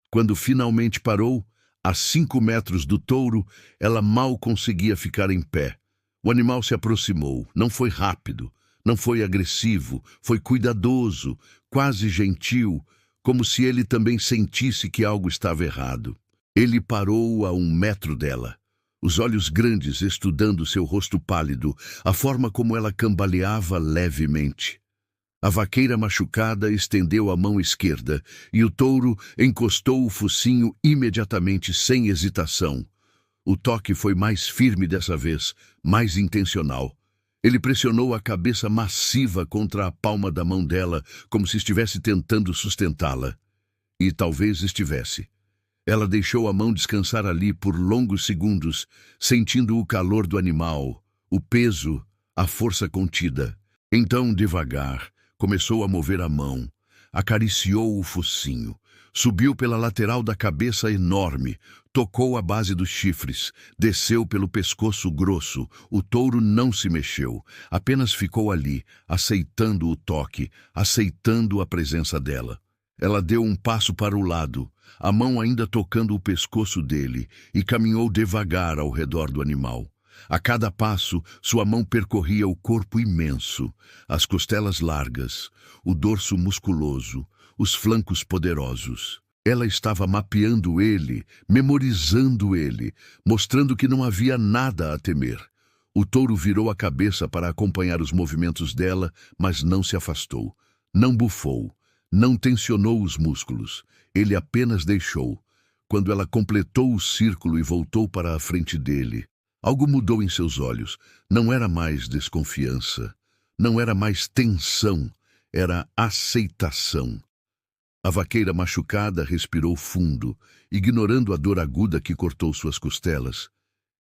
Quando finalmente parou, a 5 metros do touro, ela mal conseguia ficar em pé. O animal se aproximou. Não foi rápido, não foi agressivo, foi cuidadoso, quase gentil, como se ele também sentisse que algo estava errado. Ele parou a 1 metro dela, os olhos grandes estudando seu rosto pálido, a forma como ela cambaleava levemente. A vaqueira machucada estendeu a mão esquerda e o touro encostou o focinho imediatamente, sem hesitação. O toque foi mais firme dessa vez, mais intencional. Ele pressionou a cabeça massiva contra a palma da mão dela, como se estivesse tentando sustentá-la. E talvez estivesse. Ela deixou a mão descansar ali por longos segundos, sentindo o calor do animal, o peso, a força contida. Então, devagar, começou a mover a mão, acariciou o focinho, subiu pela lateral da cabeça enorme, tocou a base dos chifres, desceu pelo pescoço grosso. O touro não se mexeu, apenas ficou ali, aceitando o toque, aceitando a presença dela. Ela deu um passo para o lado, a mão ainda tocando o pescoço dele, e caminhou devagar ao redor do animal. A cada passo, sua mão percorria o corpo imenso, as costelas largas, o dorso musculoso, os flancos poderosos. Ela estava mapeando ele, memorizando ele, mostrando que não havia nada a temer. O touro virou a cabeça para acompanhar os movimentos dela, mas não se afastou, não bufou, não tensionou os músculos. Ele apenas deixou. Quando ela completou o círculo e voltou para a frente dele, Algo mudou em seus olhos. Não era mais desconfiança. Não era mais tensão. Era aceitação. A vaqueira machucada respirou fundo, ignorando a dor aguda que cortou suas costelas,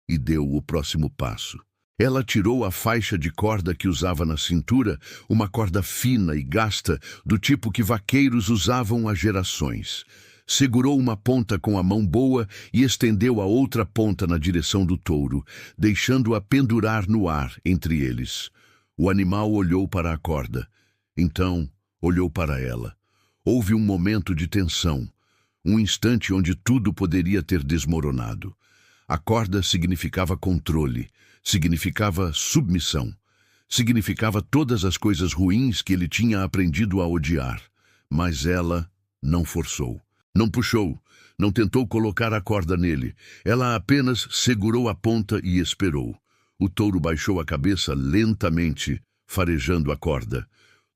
e deu o próximo passo. Ela tirou a faixa de corda que usava na cintura, uma corda fina e gasta, do tipo que vaqueiros usavam há gerações. Segurou uma ponta com a mão boa e estendeu a outra ponta na direção do touro, deixando-a pendurar no ar entre eles. O animal olhou para a corda. Então, olhou para ela. Houve um momento de tensão, um instante onde tudo poderia ter desmoronado. A corda significava controle, significava submissão, significava todas as coisas ruins que ele tinha aprendido a odiar. Mas ela não forçou, não puxou, não tentou colocar a corda nele. Ela apenas segurou a ponta e esperou. O touro baixou a cabeça lentamente, farejando a corda.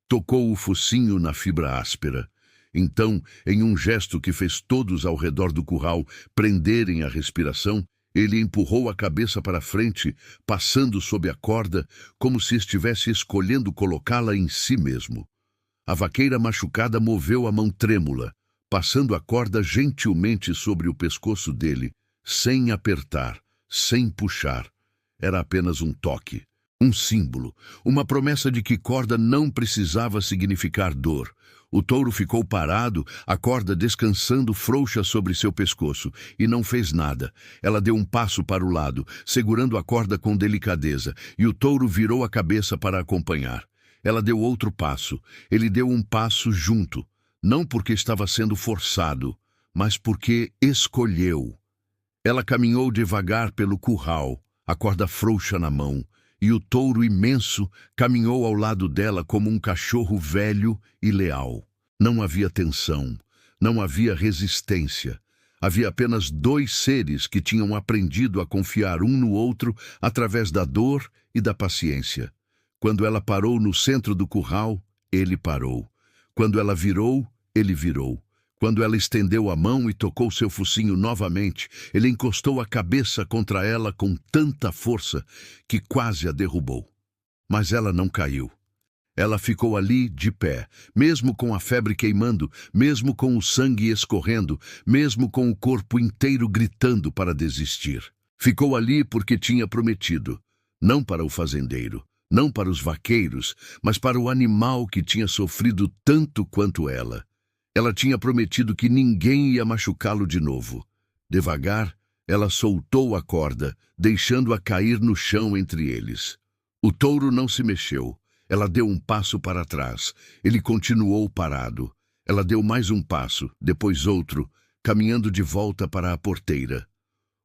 Tocou o focinho na fibra áspera. Então, em um gesto que fez todos ao redor do curral prenderem a respiração, ele empurrou a cabeça para frente, passando sob a corda, como se estivesse escolhendo colocá-la em si mesmo. A vaqueira machucada moveu a mão trêmula, passando a corda gentilmente sobre o pescoço dele, sem apertar, sem puxar. Era apenas um toque, um símbolo, uma promessa de que corda não precisava significar dor. O touro ficou parado, a corda descansando frouxa sobre seu pescoço, e não fez nada. Ela deu um passo para o lado, segurando a corda com delicadeza, e o touro virou a cabeça para acompanhar. Ela deu outro passo. Ele deu um passo junto, não porque estava sendo forçado, mas porque escolheu. Ela caminhou devagar pelo curral, a corda frouxa na mão, e o touro imenso caminhou ao lado dela como um cachorro velho e leal. Não havia tensão, não havia resistência. Havia apenas dois seres que tinham aprendido a confiar um no outro através da dor e da paciência. Quando ela parou no centro do curral, ele parou. Quando ela virou, ele virou. Quando ela estendeu a mão e tocou seu focinho novamente, ele encostou a cabeça contra ela com tanta força que quase a derrubou. Mas ela não caiu. Ela ficou ali de pé, mesmo com a febre queimando, mesmo com o sangue escorrendo, mesmo com o corpo inteiro gritando para desistir. Ficou ali porque tinha prometido, não para o fazendeiro, não para os vaqueiros, mas para o animal que tinha sofrido tanto quanto ela. Ela tinha prometido que ninguém ia machucá-lo de novo. Devagar, ela soltou a corda, deixando-a cair no chão entre eles. O touro não se mexeu. Ela deu um passo para trás. Ele continuou parado. Ela deu mais um passo, depois outro, caminhando de volta para a porteira.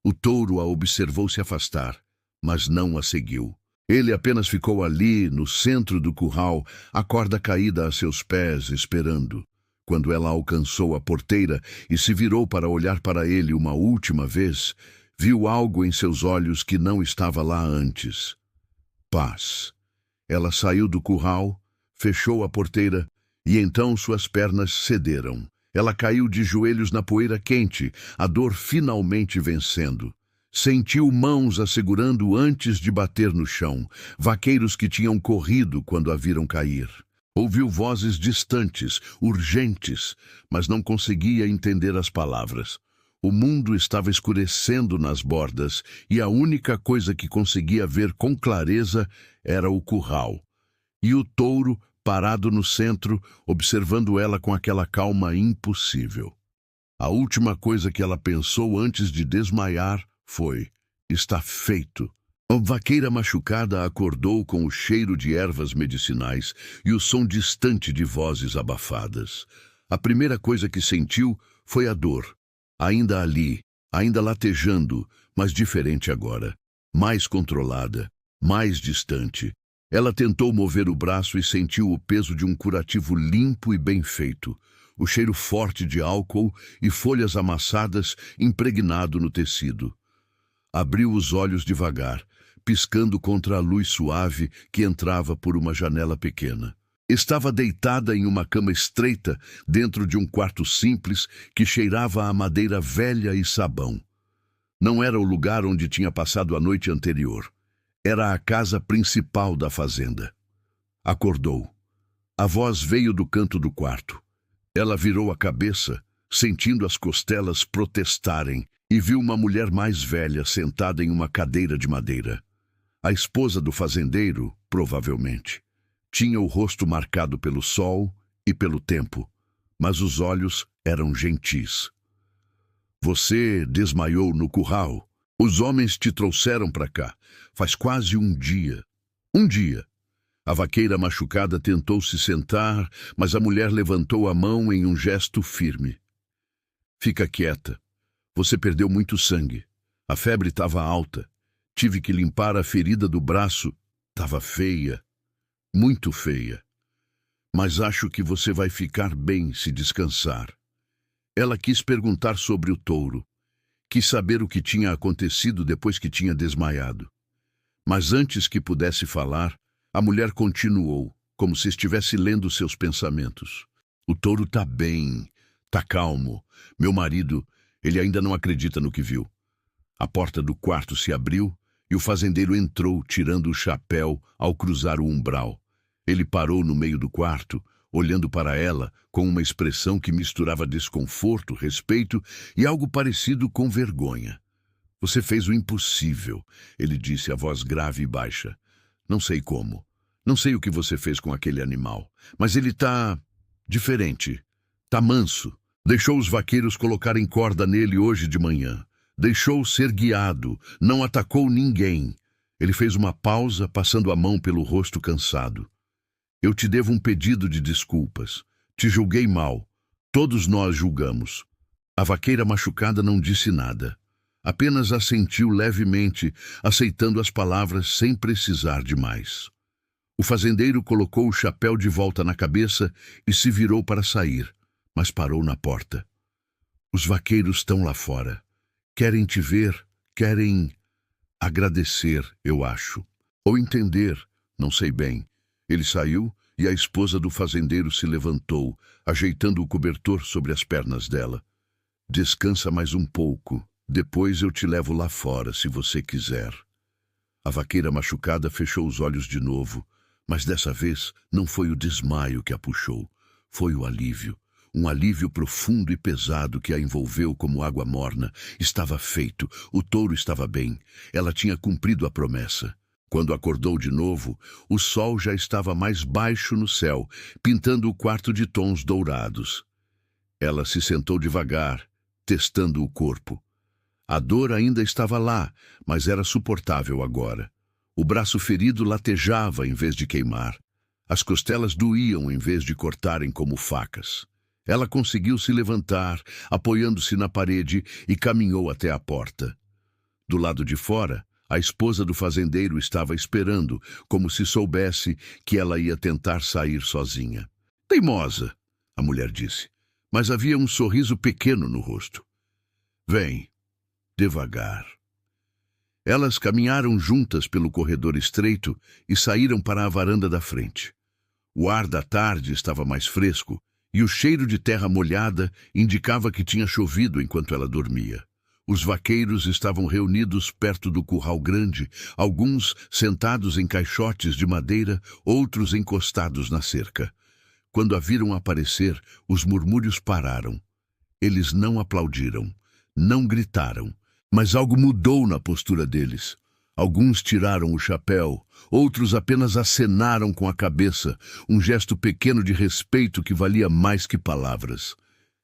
O touro a observou se afastar, mas não a seguiu. Ele apenas ficou ali, no centro do curral, a corda caída a seus pés, esperando. Quando ela alcançou a porteira e se virou para olhar para ele uma última vez, viu algo em seus olhos que não estava lá antes. Paz. Ela saiu do curral, fechou a porteira e então suas pernas cederam. Ela caiu de joelhos na poeira quente, a dor finalmente vencendo. Sentiu mãos a segurando antes de bater no chão, vaqueiros que tinham corrido quando a viram cair. Ouviu vozes distantes, urgentes, mas não conseguia entender as palavras. O mundo estava escurecendo nas bordas e a única coisa que conseguia ver com clareza era o curral. E o touro, parado no centro, observando ela com aquela calma impossível. A última coisa que ela pensou antes de desmaiar foi: está feito. A vaqueira machucada acordou com o cheiro de ervas medicinais e o som distante de vozes abafadas. A primeira coisa que sentiu foi a dor. Ainda ali, ainda latejando, mas diferente agora. Mais controlada, mais distante. Ela tentou mover o braço e sentiu o peso de um curativo limpo e bem feito. O cheiro forte de álcool e folhas amassadas impregnado no tecido. Abriu os olhos devagar, piscando contra a luz suave que entrava por uma janela pequena. Estava deitada em uma cama estreita, dentro de um quarto simples que cheirava a madeira velha e sabão. Não era o lugar onde tinha passado a noite anterior. Era a casa principal da fazenda. Acordou. A voz veio do canto do quarto. Ela virou a cabeça, sentindo as costelas protestarem, e viu uma mulher mais velha sentada em uma cadeira de madeira. A esposa do fazendeiro, provavelmente. Tinha o rosto marcado pelo sol e pelo tempo, mas os olhos eram gentis. Você desmaiou no curral. Os homens te trouxeram para cá. Faz quase um dia. Um dia. A vaqueira machucada tentou se sentar, mas a mulher levantou a mão em um gesto firme. Fica quieta. Você perdeu muito sangue. A febre estava alta. Tive que limpar a ferida do braço. Estava feia. Muito feia. Mas acho que você vai ficar bem se descansar. Ela quis perguntar sobre o touro. Quis saber o que tinha acontecido depois que tinha desmaiado. Mas antes que pudesse falar, a mulher continuou, como se estivesse lendo seus pensamentos. O touro tá bem, tá calmo. Meu marido, ele ainda não acredita no que viu. A porta do quarto se abriu e o fazendeiro entrou, tirando o chapéu ao cruzar o umbral. Ele parou no meio do quarto, olhando para ela com uma expressão que misturava desconforto, respeito e algo parecido com vergonha. Você fez o impossível, ele disse, a voz grave e baixa. Não sei como. Não sei o que você fez com aquele animal, mas ele tá diferente. Tá manso. Deixou os vaqueiros colocarem corda nele hoje de manhã. Deixou ser guiado. Não atacou ninguém. Ele fez uma pausa, passando a mão pelo rosto cansado. Eu te devo um pedido de desculpas. Te julguei mal. Todos nós julgamos. A vaqueira machucada não disse nada. Apenas assentiu levemente, aceitando as palavras sem precisar de mais. O fazendeiro colocou o chapéu de volta na cabeça e se virou para sair, mas parou na porta. Os vaqueiros estão lá fora. Querem te ver, querem agradecer, eu acho. Ou entender, não sei bem. Ele saiu e a esposa do fazendeiro se levantou, ajeitando o cobertor sobre as pernas dela. Descansa mais um pouco. Depois eu te levo lá fora, se você quiser. A vaqueira machucada fechou os olhos de novo, mas dessa vez não foi o desmaio que a puxou. Foi o alívio. Um alívio profundo e pesado que a envolveu como água morna. Estava feito. O touro estava bem. Ela tinha cumprido a promessa. Quando acordou de novo, o sol já estava mais baixo no céu, pintando o quarto de tons dourados. Ela se sentou devagar, testando o corpo. A dor ainda estava lá, mas era suportável agora. O braço ferido latejava em vez de queimar. As costelas doíam em vez de cortarem como facas. Ela conseguiu se levantar, apoiando-se na parede, e caminhou até a porta. Do lado de fora, a esposa do fazendeiro estava esperando, como se soubesse que ela ia tentar sair sozinha. Teimosa, a mulher disse, mas havia um sorriso pequeno no rosto. Vem, devagar. Elas caminharam juntas pelo corredor estreito e saíram para a varanda da frente. O ar da tarde estava mais fresco e o cheiro de terra molhada indicava que tinha chovido enquanto ela dormia. Os vaqueiros estavam reunidos perto do curral grande, alguns sentados em caixotes de madeira, outros encostados na cerca. Quando a viram aparecer, os murmúrios pararam. Eles não aplaudiram, não gritaram, mas algo mudou na postura deles. Alguns tiraram o chapéu, outros apenas acenaram com a cabeça, um gesto pequeno de respeito que valia mais que palavras.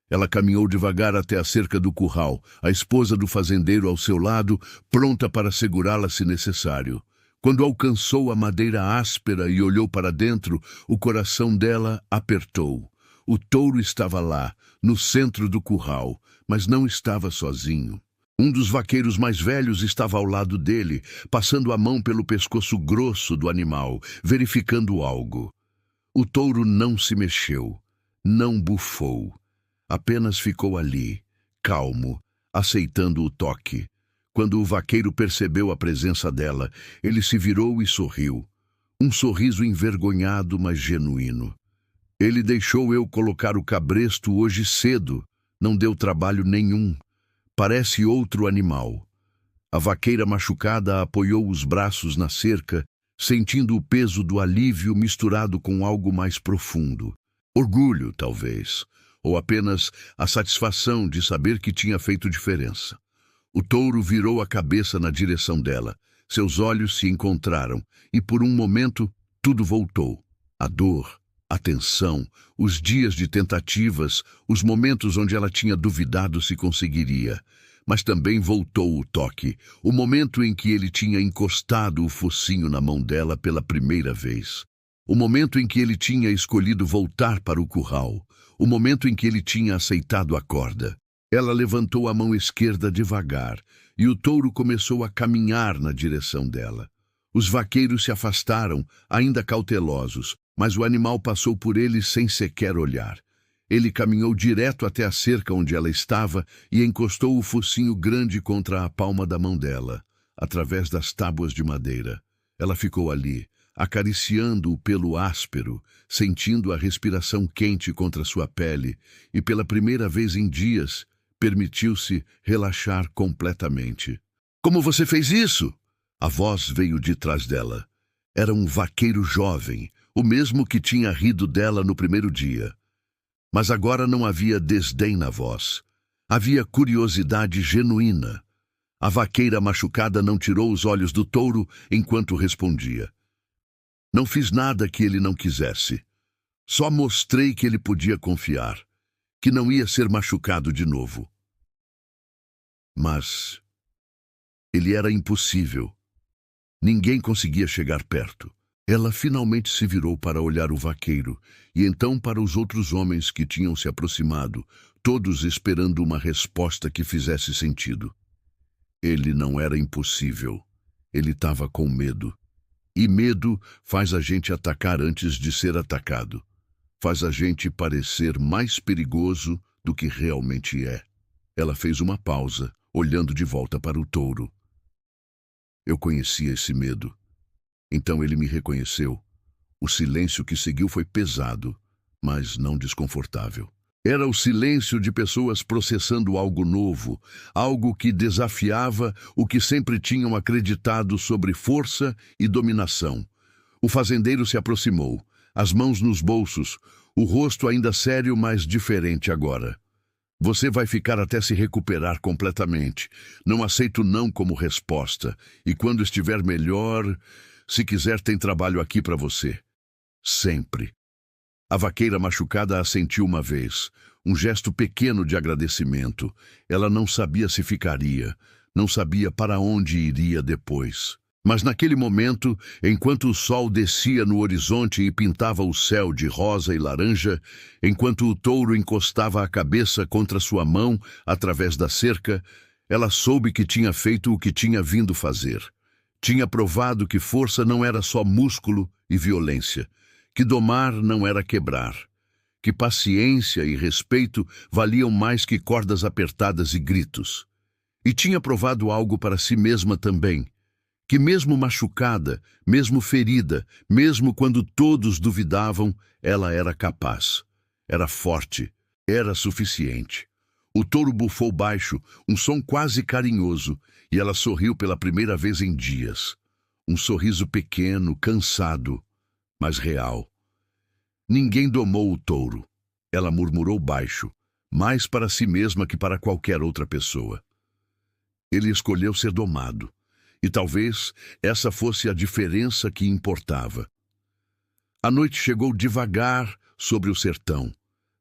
Ela caminhou devagar até a cerca do curral, a esposa do fazendeiro ao seu lado, pronta para segurá-la se necessário. Quando alcançou a madeira áspera e olhou para dentro, o coração dela apertou. O touro estava lá, no centro do curral, mas não estava sozinho. Um dos vaqueiros mais velhos estava ao lado dele, passando a mão pelo pescoço grosso do animal, verificando algo. O touro não se mexeu, não bufou. Apenas ficou ali, calmo, aceitando o toque. Quando o vaqueiro percebeu a presença dela, ele se virou e sorriu. Um sorriso envergonhado, mas genuíno. Ele deixou eu colocar o cabresto hoje cedo. Não deu trabalho nenhum. Parece outro animal. A vaqueira machucada apoiou os braços na cerca, sentindo o peso do alívio misturado com algo mais profundo. Orgulho, talvez, ou apenas a satisfação de saber que tinha feito diferença. O touro virou a cabeça na direção dela. Seus olhos se encontraram e, por um momento, tudo voltou. A dor, a tensão, os dias de tentativas, os momentos onde ela tinha duvidado se conseguiria. Mas também voltou o toque, o momento em que ele tinha encostado o focinho na mão dela pela primeira vez. O momento em que ele tinha escolhido voltar para o curral. O momento em que ele tinha aceitado a corda. Ela levantou a mão esquerda devagar e o touro começou a caminhar na direção dela. Os vaqueiros se afastaram, ainda cautelosos, mas o animal passou por eles sem sequer olhar. Ele caminhou direto até a cerca onde ela estava e encostou o focinho grande contra a palma da mão dela, através das tábuas de madeira. Ela ficou ali, acariciando o pelo áspero, sentindo a respiração quente contra sua pele e, pela primeira vez em dias, permitiu-se relaxar completamente. "Como você fez isso?" A voz veio de trás dela. Era um vaqueiro jovem, o mesmo que tinha rido dela no primeiro dia. Mas agora não havia desdém na voz. Havia curiosidade genuína. A vaqueira machucada não tirou os olhos do touro enquanto respondia. "Não fiz nada que ele não quisesse. Só mostrei que ele podia confiar, que não ia ser machucado de novo." Mas ele era impossível. Ninguém conseguia chegar perto. Ela finalmente se virou para olhar o vaqueiro, e então para os outros homens que tinham se aproximado, todos esperando uma resposta que fizesse sentido. Ele não era impossível. Ele estava com medo. E medo faz a gente atacar antes de ser atacado. Faz a gente parecer mais perigoso do que realmente é. Ela fez uma pausa, olhando de volta para o touro. Eu conhecia esse medo. Então ele me reconheceu. O silêncio que seguiu foi pesado, mas não desconfortável. Era o silêncio de pessoas processando algo novo, algo que desafiava o que sempre tinham acreditado sobre força e dominação. O fazendeiro se aproximou, as mãos nos bolsos, o rosto ainda sério, mas diferente agora. "Você vai ficar até se recuperar completamente. Não aceito não como resposta. E quando estiver melhor, se quiser, tem trabalho aqui para você. Sempre." A vaqueira machucada assentiu uma vez, um gesto pequeno de agradecimento. Ela não sabia se ficaria, não sabia para onde iria depois. Mas naquele momento, enquanto o sol descia no horizonte e pintava o céu de rosa e laranja, enquanto o touro encostava a cabeça contra sua mão através da cerca, ela soube que tinha feito o que tinha vindo fazer. Tinha provado que força não era só músculo e violência, que domar não era quebrar, que paciência e respeito valiam mais que cordas apertadas e gritos. E tinha provado algo para si mesma também, que mesmo machucada, mesmo ferida, mesmo quando todos duvidavam, ela era capaz, era forte, era suficiente. O touro bufou baixo, um som quase carinhoso, e ela sorriu pela primeira vez em dias. Um sorriso pequeno, cansado, mas real. Ninguém domou o touro. Ela murmurou baixo, mais para si mesma que para qualquer outra pessoa. Ele escolheu ser domado. E talvez essa fosse a diferença que importava. A noite chegou devagar sobre o sertão,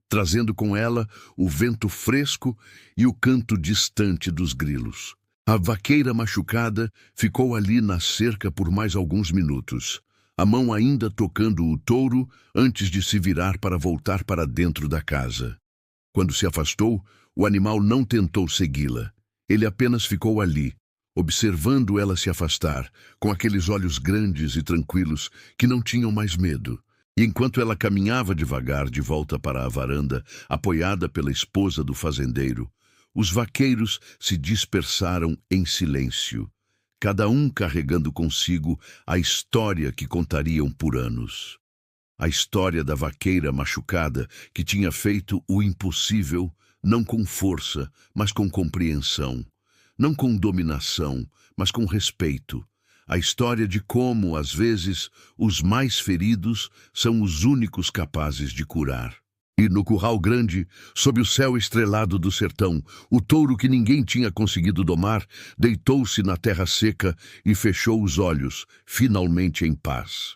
trazendo com ela o vento fresco e o canto distante dos grilos. A vaqueira machucada ficou ali na cerca por mais alguns minutos, a mão ainda tocando o touro antes de se virar para voltar para dentro da casa. Quando se afastou, o animal não tentou segui-la. Ele apenas ficou ali, observando ela se afastar, com aqueles olhos grandes e tranquilos que não tinham mais medo. E enquanto ela caminhava devagar de volta para a varanda, apoiada pela esposa do fazendeiro, os vaqueiros se dispersaram em silêncio, cada um carregando consigo a história que contariam por anos. A história da vaqueira machucada que tinha feito o impossível, não com força, mas com compreensão. Não com dominação, mas com respeito. A história de como, às vezes, os mais feridos são os únicos capazes de curar. E no curral grande, sob o céu estrelado do sertão, o touro que ninguém tinha conseguido domar deitou-se na terra seca e fechou os olhos, finalmente em paz.